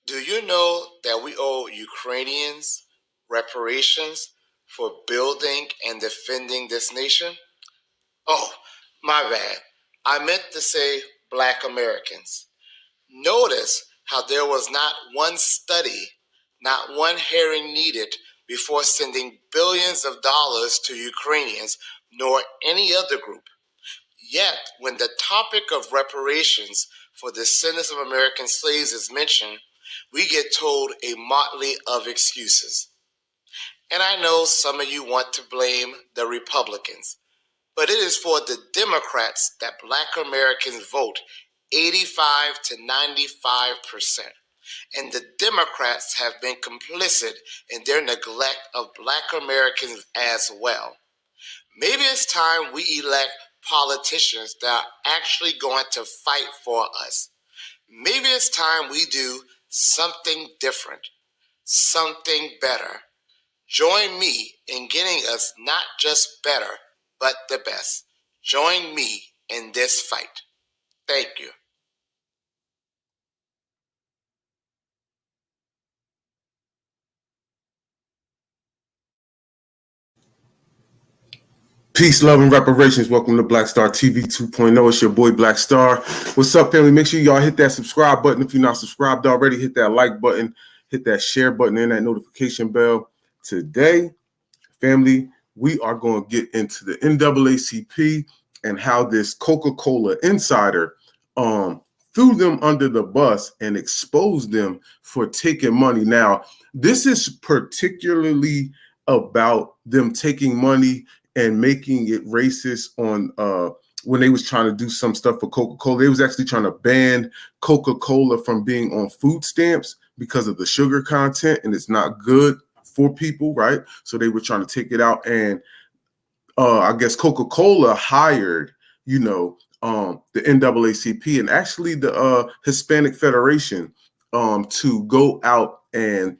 Do you know that we owe Ukrainians reparations for building and defending this nation? Oh, my bad. I meant to say Black Americans. Notice how there was not one study, not one hearing needed before sending billions of dollars to Ukrainians nor any other group. Yet, when the topic of reparations for the descendants of American slaves is mentioned, we get told a motley of excuses. And I know some of you want to blame the Republicans, but it is for the Democrats that Black Americans vote 85 to 95%. And the Democrats have been complicit in their neglect of Black Americans as well. Maybe it's time we elect politicians that are actually going to fight for us. Maybe it's time we do something different, something better. Join me in getting us not just better, but the best. Join me in this fight. Thank you. Peace, love, and reparations. Welcome to Black Star TV 2.0. It's your boy Black Star. What's up, family? Make sure y'all hit that subscribe button. If you're not subscribed already, hit that like button, hit that share button, and that notification bell. Today, family, we are going to get into the NAACP and how this Coca-Cola insider threw them under the bus and exposed them for taking money. Now, this is particularly about them taking money and making it racist on when they was trying to do some stuff for Coca-Cola. They was actually trying to ban Coca-Cola from being on food stamps because of the sugar content, and it's not good for people, right? So they were trying to take it out, and I guess Coca-Cola hired, the NAACP and actually the Hispanic Federation to go out and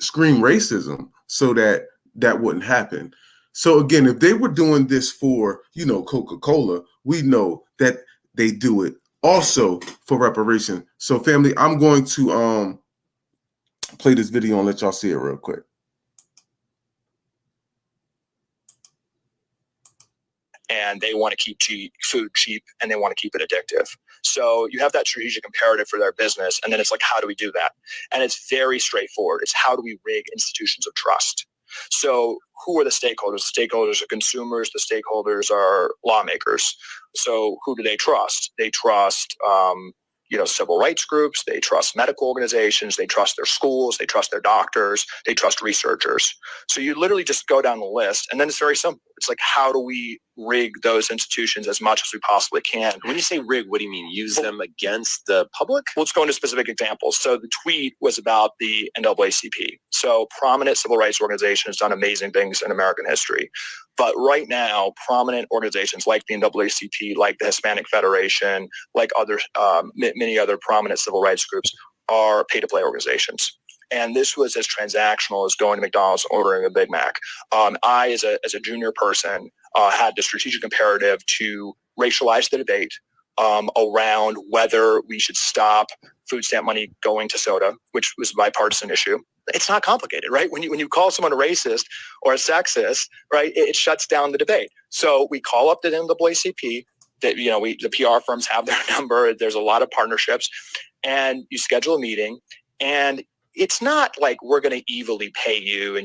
scream racism so that wouldn't happen. So again, if they were doing this for, Coca-Cola, we know that they do it also for reparation. So family, I'm going to play this video and let y'all see it real quick. And they want to keep food cheap and they want to keep it addictive. So you have that strategic imperative for their business. And then it's like, how do we do that? And it's very straightforward. It's how do we rig institutions of trust? So who are the stakeholders? The stakeholders are consumers. The stakeholders are lawmakers. So who do they trust? They trust, civil rights groups. They trust medical organizations. They trust their schools. They trust their doctors. They trust researchers. So you literally just go down the list, and then it's very simple. It's like, how do we rig those institutions as much as we possibly can? When you say rig, what do you mean? Use them against the public? Well, let's go into specific examples. So the tweet was about the NAACP. So prominent civil rights organization has done amazing things in American history. But right now, prominent organizations like the NAACP, like the Hispanic Federation, like many other prominent civil rights groups are pay-to-play organizations. And this was as transactional as going to McDonald's and ordering a Big Mac. I, as a junior person, had the strategic imperative to racialize the debate around whether we should stop food stamp money going to soda, which was a bipartisan issue. It's not complicated, right? When you call someone a racist or a sexist, right, it shuts down the debate. So we call up the NAACP. That the PR firms have their number. There's a lot of partnerships, and you schedule a meeting. And it's not like we're going to evilly pay you,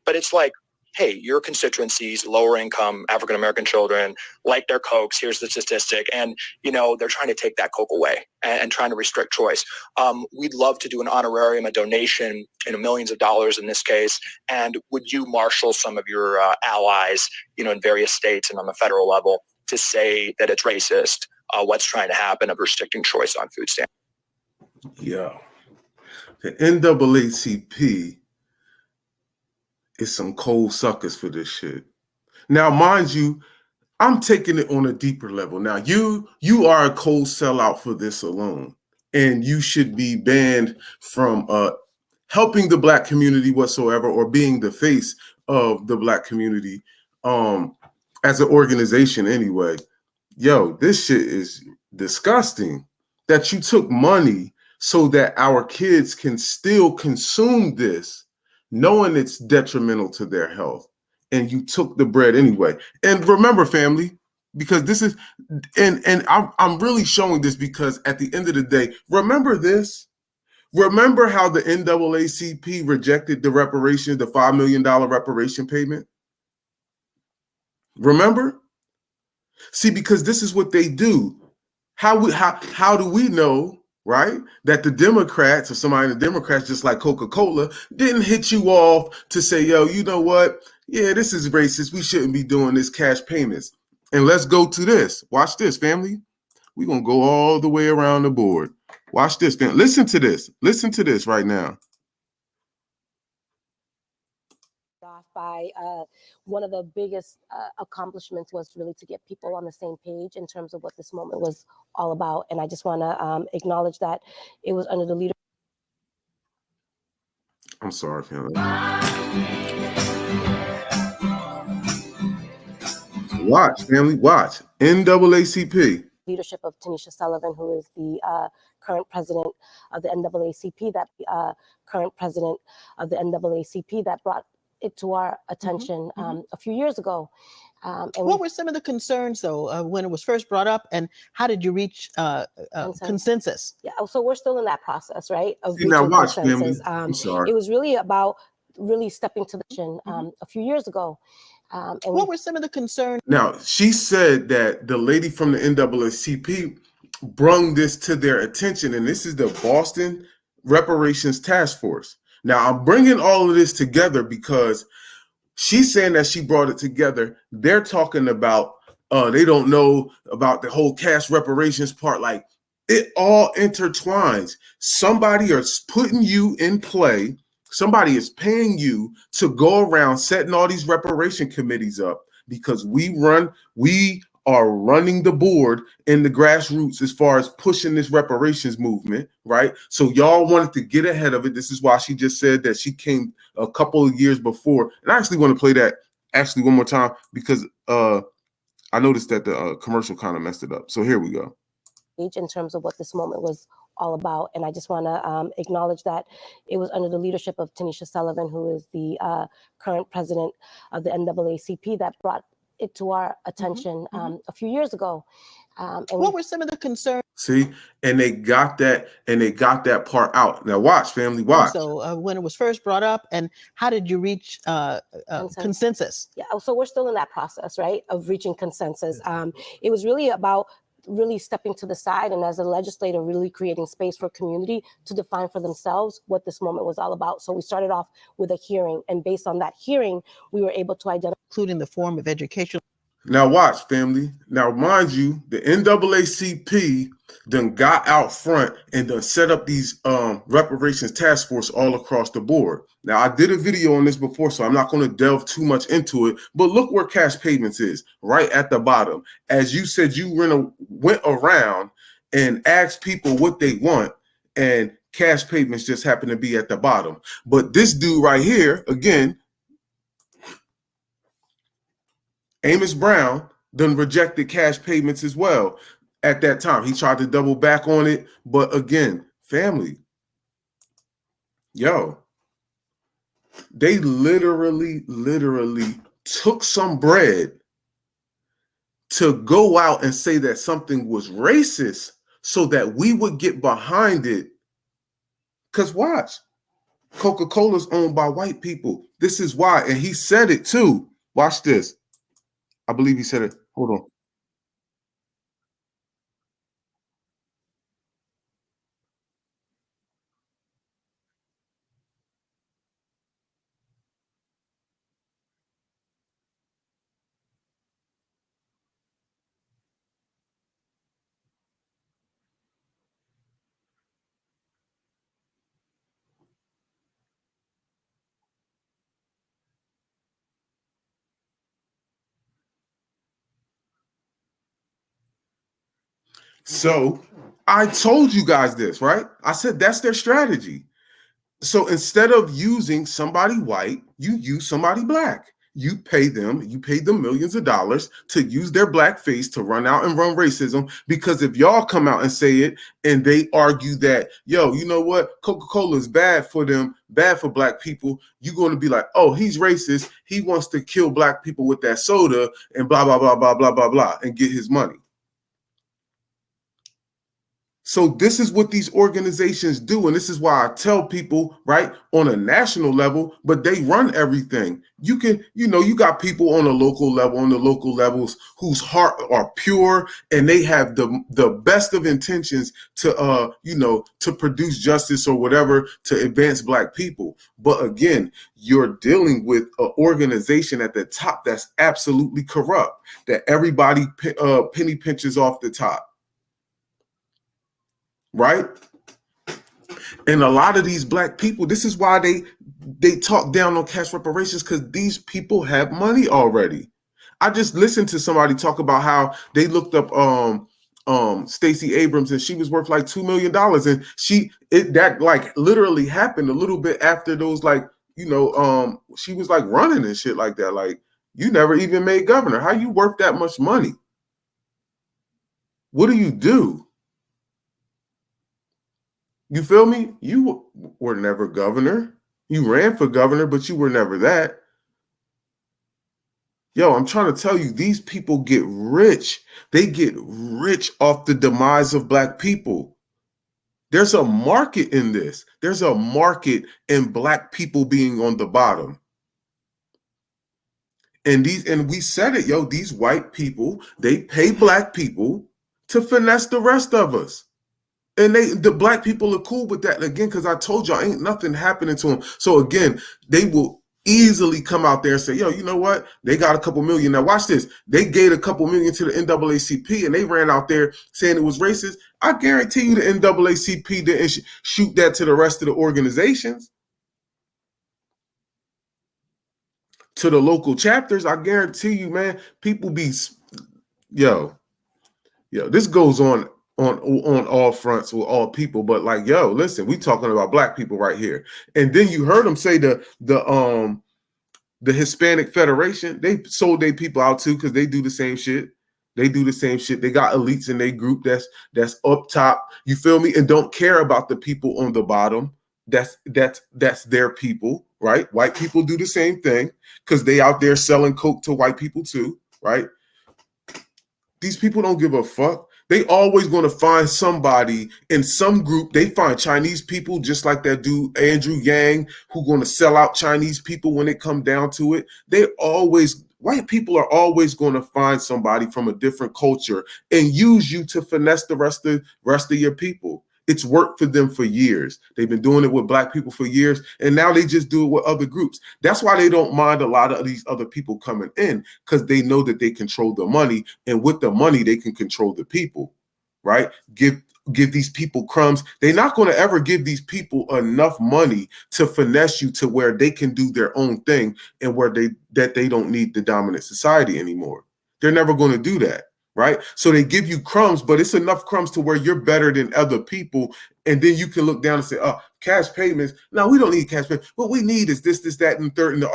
but it's like, hey, your constituencies, lower income African American children, like their Cokes. Here's the statistic, and they're trying to take that Coke away and trying to restrict choice. We'd love to do an honorarium, a donation, millions of dollars in this case. And would you marshal some of your allies, in various states and on the federal level to say that it's racist? What's trying to happen of restricting choice on food stamps? Yeah. The NAACP is some cold suckers for this shit. Now, mind you, I'm taking it on a deeper level. Now, you are a cold sellout for this alone, and you should be banned from helping the Black community whatsoever, or being the face of the Black community as an organization anyway. Yo, this shit is disgusting that you took money so that our kids can still consume this, knowing it's detrimental to their health. And you took the bread anyway. And remember, family, because this is, and I'm really showing this because at the end of the day, remember this. Remember how the NAACP rejected the reparations, the $5 million reparation payment? Remember? See, because this is what they do. How do we know, right, that the Democrats or somebody in the Democrats, just like Coca-Cola, didn't hit you off to say, yo, you know what? Yeah, this is racist. We shouldn't be doing this cash payments. And let's go to this. Watch this, family. We're going to go all the way around the board. Watch this, family. Listen to this. Listen to this right now. Off by one of the biggest accomplishments was really to get people on the same page in terms of what this moment was all about. And I just want to acknowledge that it was under the leadership. I'm sorry, family. Watch, family, watch. NAACP. Leadership of Tanisha Sullivan, who is the current president of the NAACP, that brought it to our attention a few years ago. And what were some of the concerns, though, when it was first brought up, and how did you reach consensus? Yeah, so we're still in that process, right, of See, now reaching watch, consensus. I'm sorry. It was really about really stepping to the a few years ago. And what were some of the concerns? Now, she said that the lady from the NAACP brung this to their attention, and this is the Boston Reparations Task Force. Now, I'm bringing all of this together because she's saying that she brought it together. They're talking about they don't know about the whole cash reparations part. Like, it all intertwines. Somebody is putting you in play. Somebody is paying you to go around setting all these reparation committees up because we are running the board in the grassroots as far as pushing this reparations movement, right? So y'all wanted to get ahead of it. This is why she just said that she came a couple of years before. And I actually want to play that actually one more time because I noticed that the commercial kind of messed it up. So here we go. In terms of what this moment was all about. And I just want to acknowledge that it was under the leadership of Tanisha Sullivan, who is the current president of the NAACP, that brought it to our attention a few years ago. And what were some of the concerns? See, and they got that part out. Now watch, family, watch. So when it was first brought up, and how did you reach consensus? Yeah, so we're still in that process, right, of reaching consensus. It was really about really stepping to the side and as a legislator really creating space for community to define for themselves what this moment was all about. So we started off with a hearing, and based on that hearing, we were able to identify, including the form of education. Now watch, family. Now mind you, the NAACP done got out front and done set up these reparations task force all across the board. Now I did a video on this before, so I'm not going to delve too much into it, but look where cash payments is, right at the bottom. As you said, you went around and asked people what they want, and cash payments just happen to be at the bottom. But this dude right here, again, Amos Brown, done rejected cash payments as well at that time. He tried to double back on it, but again, family, yo, they literally took some bread to go out and say that something was racist so that we would get behind it. Because watch, Coca-Cola's owned by white people. This is why, and he said it too. Watch this. I believe he said it. Hold on. So I told you guys this, right? I said that's their strategy. So instead of using somebody white, you use somebody black. You pay them millions of dollars to use their black face to run out and run racism, because if y'all come out and say it and they argue that, yo, you know what, Coca-Cola is bad for them, bad for black people, you're going to be like, oh, he's racist. He wants to kill black people with that soda and blah, blah, blah, blah, blah, blah, blah, and get his money. So this is what these organizations do. And this is why I tell people, right, on a national level, but they run everything. You can, you got people on a local level, on the local levels, whose heart are pure and they have the best of intentions to, to produce justice or whatever to advance black people. But again, you're dealing with an organization at the top that's absolutely corrupt, that everybody penny pinches off the top. Right? And a lot of these black people, this is why they talk down on cash reparations, because these people have money already. I just listened to somebody talk about how they looked up Stacey Abrams, and she was worth like $2 million. And that like literally happened a little bit after those, like, she was like running and shit like that. Like, you never even made governor. How you worth that much money? What do you do? You feel me? You were never governor. You ran for governor, but you were never that. Yo, I'm trying to tell you, these people get rich. They get rich off the demise of black people. There's a market in this. There's a market in black people being on the bottom. And we said it, yo, these white people, they pay black people to finesse the rest of us. And the black people are cool with that, again, because I told y'all ain't nothing happening to them. So again, they will easily come out there and say, yo, you know what? They got a couple million. Now watch this. They gave a couple million to the NAACP and they ran out there saying it was racist. I guarantee you the NAACP didn't shoot that to the rest of the organizations. To the local chapters, I guarantee you, man, people be, yo, this goes on all fronts with all people, but like, yo, listen, we talking about black people right here. And then you heard them say the Hispanic Federation, they sold their people out too, because they do the same shit. They do the same shit. They got elites in their group that's up top, you feel me, and don't care about the people on the bottom. That's their people, right? White people do the same thing because they out there selling coke to white people too, right? These people don't give a fuck. They always going to find somebody in some group. They find Chinese people, just like that dude Andrew Yang, who going to sell out Chinese people when it come down to it. White people are always going to find somebody from a different culture and use you to finesse the rest of your people. It's worked for them for years. They've been doing it with black people for years, and now they just do it with other groups. That's why they don't mind a lot of these other people coming in, because they know that they control the money, and with the money, they can control the people, right? Give these people crumbs. They're not going to ever give these people enough money to finesse you to where they can do their own thing and where they don't need the dominant society anymore. They're never going to do that. Right? So they give you crumbs, but it's enough crumbs to where you're better than other people. And then you can look down and say, oh, cash payments. No, we don't need cash payments. What we need is this, that, and third, and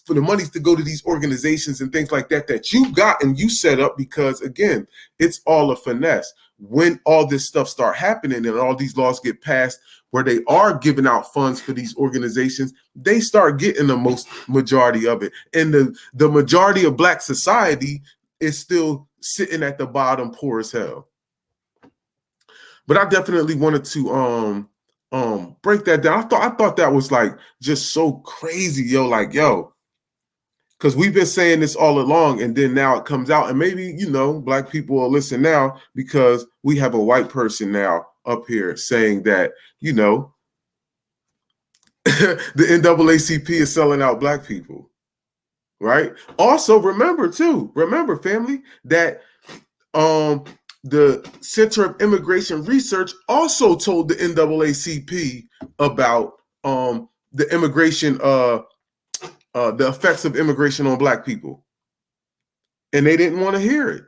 for the monies to go to these organizations and things like that you got and you set up, because again, it's all a finesse. When all this stuff start happening and all these laws get passed where they are giving out funds for these organizations, they start getting the most majority of it. And the majority of black society is still sitting at the bottom, poor as hell. But I definitely wanted to break that down. I thought that was like just so crazy, yo, like, yo, because we've been saying this all along, and then now it comes out, and maybe, black people will listen now because we have a white person now up here saying that, the NAACP is selling out black people. Right. Also, remember, family, that the Center of Immigration Research also told the NAACP about the immigration, the effects of immigration on black people, and they didn't want to hear it.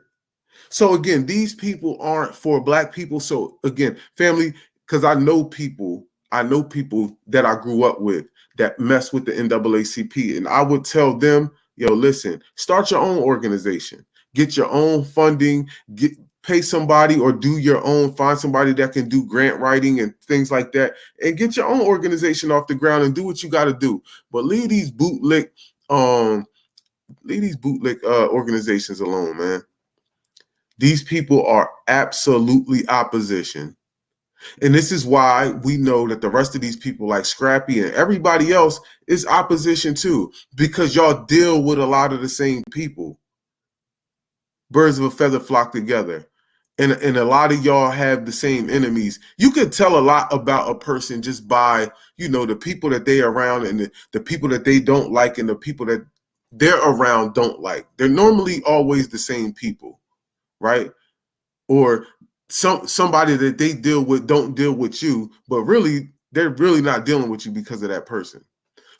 So again, these people aren't for black people. So again, family, because I know people that I grew up with that mess with the NAACP, and I would tell them, yo, listen, start your own organization, get your own funding, pay somebody or do your own, find somebody that can do grant writing and things like that, and get your own organization off the ground and do what you got to do. But leave these bootleg organizations alone, man. These people are absolutely opposition. And this is why we know that the rest of these people like Scrappy and everybody else is opposition too, because y'all deal with a lot of the same people. Birds of a feather flock together. And a lot of y'all have the same enemies. You could tell a lot about a person just by, the people that they are around and the people that they don't like and the people that they're around don't like. They're normally always the same people, right? Or somebody that they deal with don't deal with you, but really they're really not dealing with you because of that person.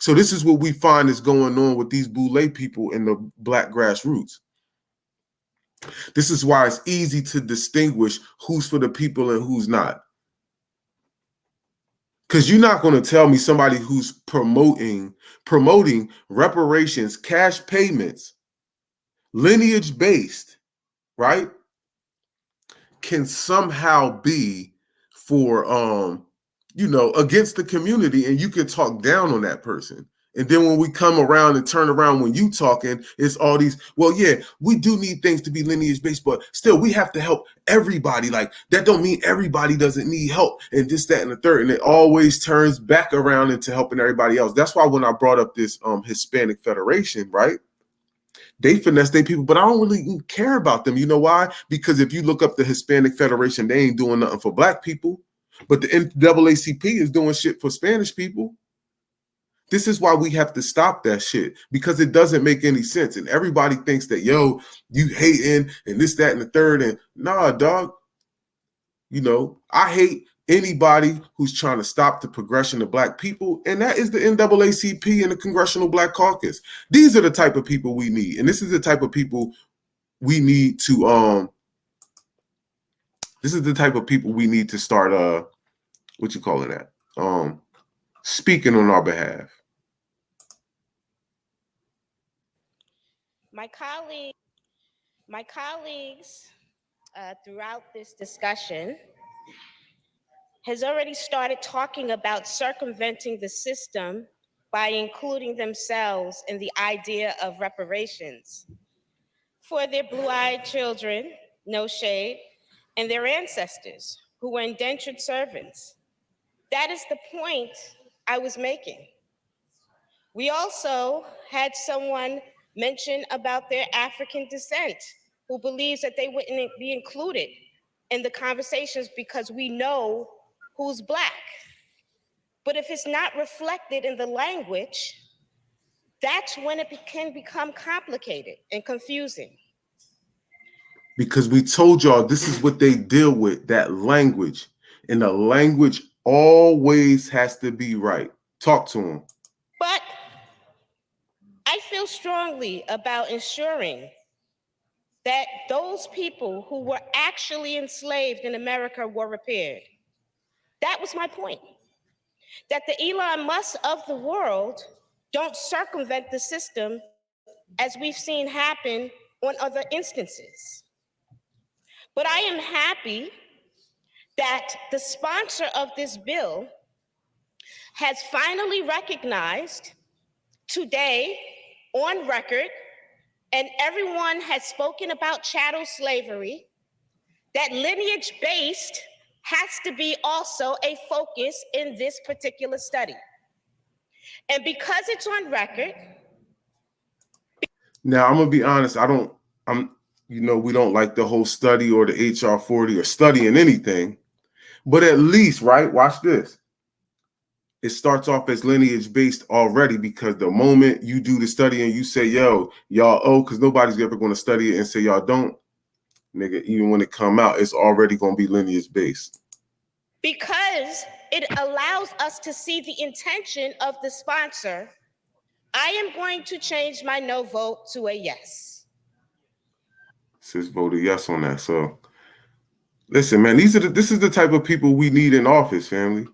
So this is what we find is going on with these boule people in the Black grassroots. This is why it's easy to distinguish who's for the people and who's not. Because you're not going to tell me somebody who's promoting reparations, cash payments, lineage-based, right, can somehow be for against the community, and you can talk down on that person. And then when we come around and turn around when you talking, it's all these, well, yeah, we do need things to be lineage based, but still we have to help everybody. Like that don't mean everybody doesn't need help and this, that, and the third. And it always turns back around into helping everybody else. That's why when I brought up this Hispanic Federation, right? They finesse their people, but I don't really care about them. You know why? Because if you look up the Hispanic Federation, they ain't doing nothing for Black people. But the NAACP is doing shit for Spanish people. This is why we have to stop that shit, because it doesn't make any sense. And everybody thinks that, yo, you hating and this, that, and the third. And nah, dog. I hate anybody who's trying to stop the progression of Black people, and that is the NAACP and the Congressional Black Caucus. These are the type of people we need, and this is the type of people we need to start speaking on our behalf. My colleagues throughout this discussion has already started talking about circumventing the system by including themselves in the idea of reparations for their blue-eyed children, no shade, and their ancestors who were indentured servants. That is the point I was making. We also had someone mention about their African descent who believes that they wouldn't be included in the conversations because we know who's Black. But if it's not reflected in the language, that's when it can become complicated and confusing. Because we told y'all this is what they deal with, that language. And the language always has to be right. Talk to them. But I feel strongly about ensuring that those people who were actually enslaved in America were repaired. That was my point. That the Elon Musk of the world don't circumvent the system as we've seen happen on other instances. But I am happy that the sponsor of this bill has finally recognized today on record, and everyone has spoken about chattel slavery, that lineage-based has to be also a focus in this particular study. And because it's on record. Now, I'm going to be honest, we don't like the whole study or the HR 40 or studying anything, but at least, right, watch this. It starts off as lineage based already, because the moment you do the study and you say, yo, y'all owe, because nobody's ever going to study it and say y'all don't, nigga, even when it come out, it's already going to be lineage based. Because it allows us to see the intention of the sponsor, I am going to change my no vote to a yes. Sis voted yes on that. So listen, man, this is the type of people we need in office, family.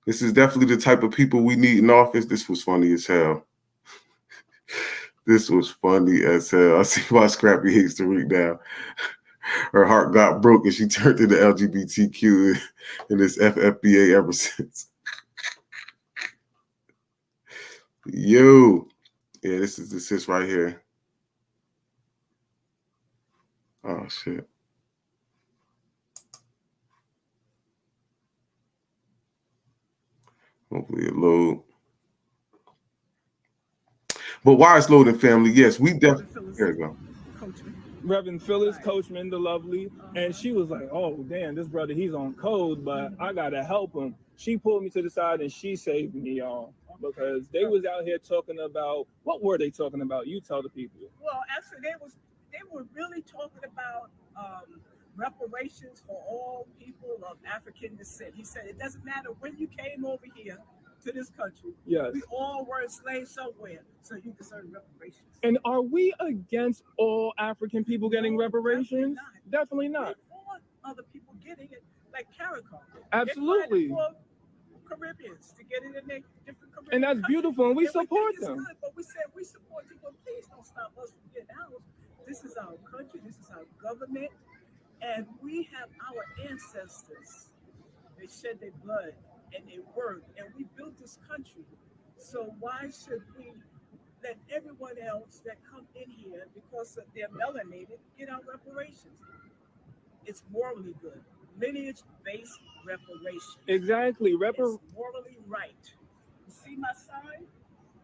This is definitely the type of people we need in office. This was funny as hell. This was funny as hell. I see why Scrappy hates Tariq now. Her heart got broke and she turned into LGBTQ in this FFBA ever since. Yo. Yeah, this is right here. Oh shit. Hopefully it load. But why it's loading, family? Yes, we definitely. Here we go. Reverend Phyllis Coachman, the lovely, and she was like, "Oh, damn, this brother, he's on code, but I gotta help him." She pulled me to the side and she saved me, y'all, because they was out here talking about, what were they talking about? You tell the people. Well, actually, they were really talking about reparations for all people of African descent. He said it doesn't matter when you came over here to this country. Yes. We all were enslaved somewhere, so you deserve reparations. And are we against all African people getting reparations? Definitely not. We want other people getting it, like CARICOM. Absolutely. Caribbeans to get it in their different Caribbean And that's countries. beautiful, and we support them. Good, but we said we support you, but please don't stop us from getting ours. This is our country, this is our government, and we have our ancestors. They shed their blood and they worked, and we built this country. So why should we let everyone else that come in here because of their melanated get our reparations? It's morally good. Lineage-based reparations. Exactly. It's morally right. You see my sign?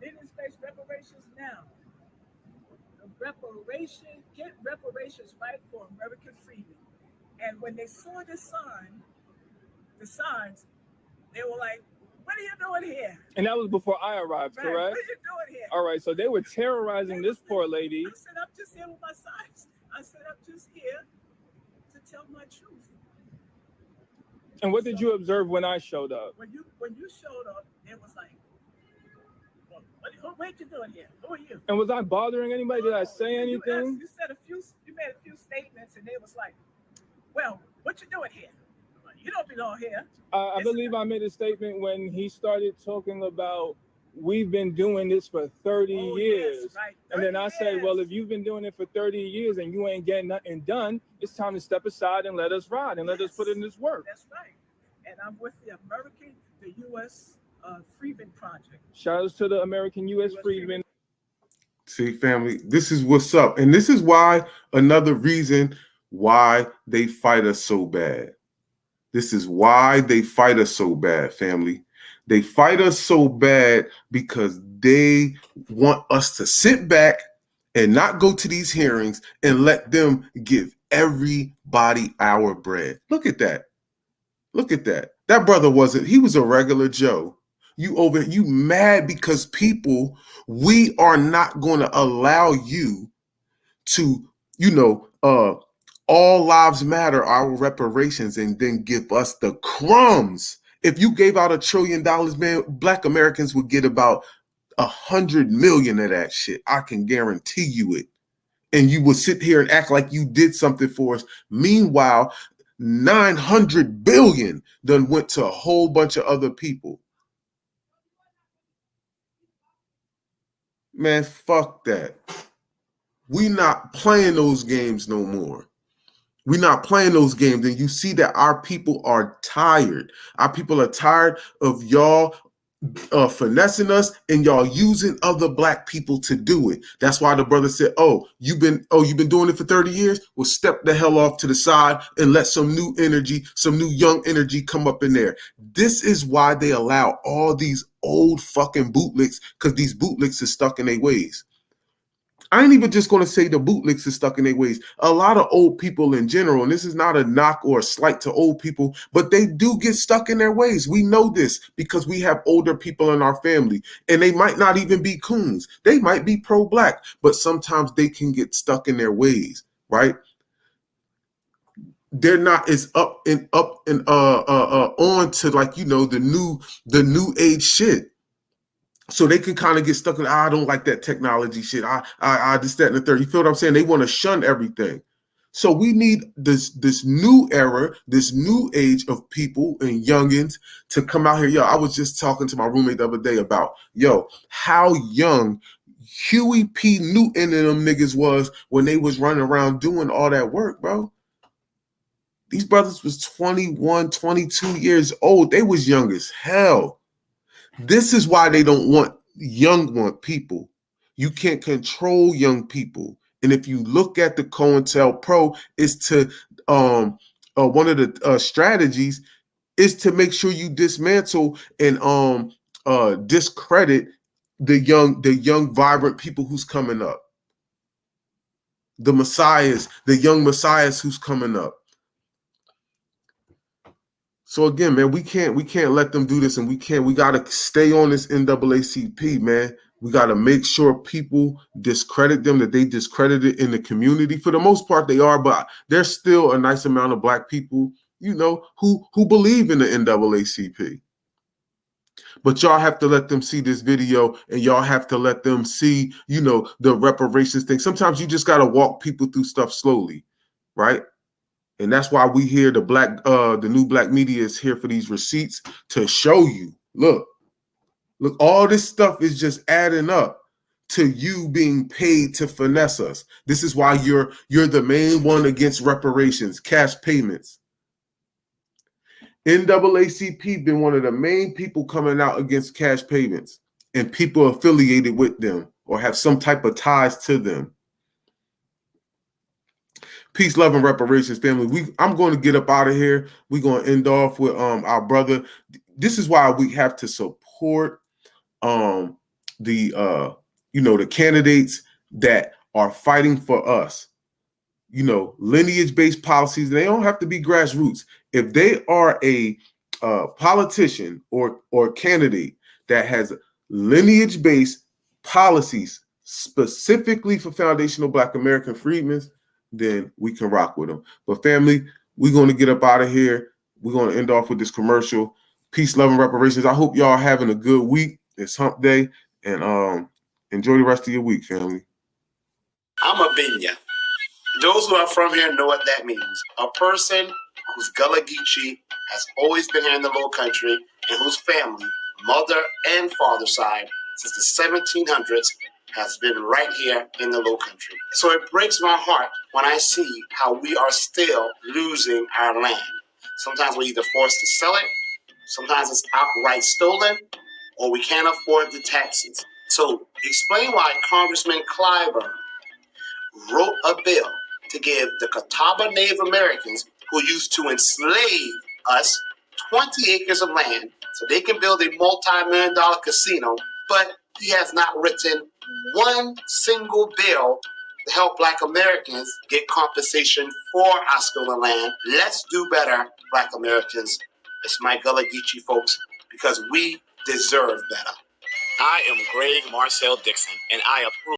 Lineage-based reparations now. Get reparations right for American freedom. And when they saw the signs, they were like, "What are you doing here?" And that was before I arrived, right. Correct? What are you doing here? All right, so they were terrorizing this poor lady. I said, "I'm just here with my signs." I said, "I'm just here to tell my truth." And what did you observe when I showed up? When you showed up, it was like, well, what you doing here? Who are you? And was I bothering anybody? Did I say anything? You made a few statements, and they was like, "Well, what you doing here? You don't belong here." I believe I made a statement when he started talking about we've been doing this for 30 years. Yes, right. 30 and then I said, years. well, if you've been doing it for 30 years and you ain't getting nothing done, it's time to step aside and let us ride and let us put in this work. That's right. And I'm with the U.S. Freedmen Project. Shout outs to the American U.S. Freedmen. See, family, this is what's up. And this is why, another reason why they fight us so bad. This is why they fight us so bad, family. They fight us so bad because they want us to sit back and not go to these hearings and let them give everybody our bread. Look at that. Look at that. That brother he was a regular Joe. You mad because people, we are not going to allow you to, all lives matter, our reparations, and then give us the crumbs. If you gave out $1 trillion, man, Black Americans would get about 100 million of that shit. I can guarantee you it. And you would sit here and act like you did something for us. Meanwhile, 900 billion done went to a whole bunch of other people. Man, fuck that. We not playing those games no more. We're not playing those games. And you see that our people are tired. Our people are tired of y'all finessing us and y'all using other Black people to do it. That's why the brother said, you've been doing it for 30 years? Well, step the hell off to the side and let some new energy, some new young energy come up in there. This is why they allow all these old fucking bootlicks, because these bootlicks are stuck in their ways. I ain't even just going to say the bootlicks are stuck in their ways. A lot of old people in general, and this is not a knock or a slight to old people, but they do get stuck in their ways. We know this because we have older people in our family, and they might not even be coons. They might be pro-Black, but sometimes they can get stuck in their ways, right? They're not as up and on to, like, the new age shit. So they can kind of get stuck in, I don't like that technology shit. I this, that, and the third. You feel what I'm saying? They want to shun everything. So we need this new era, this new age of people and youngins to come out here. Yo, I was just talking to my roommate the other day about, how young Huey P. Newton and them niggas was when they was running around doing all that work, bro. These brothers was 21, 22 years old. They was young as hell. This is why they don't want people. You can't control young people. And if you look at the COINTELPRO, it's to one of the strategies is to make sure you dismantle and discredit the young vibrant people who's coming up. The young messiahs who's coming up. So again, man, we can't let them do this, and we gotta stay on this NAACP, man. We gotta make sure people discredit them, that they discredited in the community. For the most part, they are, but there's still a nice amount of Black people, who believe in the NAACP. But y'all have to let them see this video, and y'all have to let them see, the reparations thing. Sometimes you just gotta walk people through stuff slowly, right? And that's why we hear the new Black media is here for these receipts to show you. Look, all this stuff is just adding up to you being paid to finesse us. This is why you're the main one against reparations, cash payments. NAACP been one of the main people coming out against cash payments and people affiliated with them or have some type of ties to them. Peace, love, and reparations, family. I'm going to get up out of here. We're going to end off with our brother. This is why we have to support the candidates that are fighting for us. Lineage-based policies. They don't have to be grassroots. If they are a politician or candidate that has lineage-based policies specifically for foundational Black American freedmen, then we can rock with them. But family, we're going to get up out of here. We're going to end off with this commercial. Peace, love, and reparations. I hope y'all having a good week. It's hump day, and enjoy the rest of your week, family. I'm a Binya. Those who are from here know what that means. A person whose Gullah Geechee has always been here in the Low Country and whose family, mother and father side, since the 1700s, has been right here in the Low Country. So it breaks my heart when I see how we are still losing our land. Sometimes we're either forced to sell it, sometimes it's outright stolen, or we can't afford the taxes. So explain why Congressman Clyburn wrote a bill to give the Catawba Native Americans who used to enslave us 20 acres of land so they can build a multi-million-dollar casino, but he has not written one single bill to help Black Americans get compensation for our stolen land. Let's do better, Black Americans. It's my Gullah Geechee folks, because we deserve better. I am Greg Marcel Dixon, and I approve.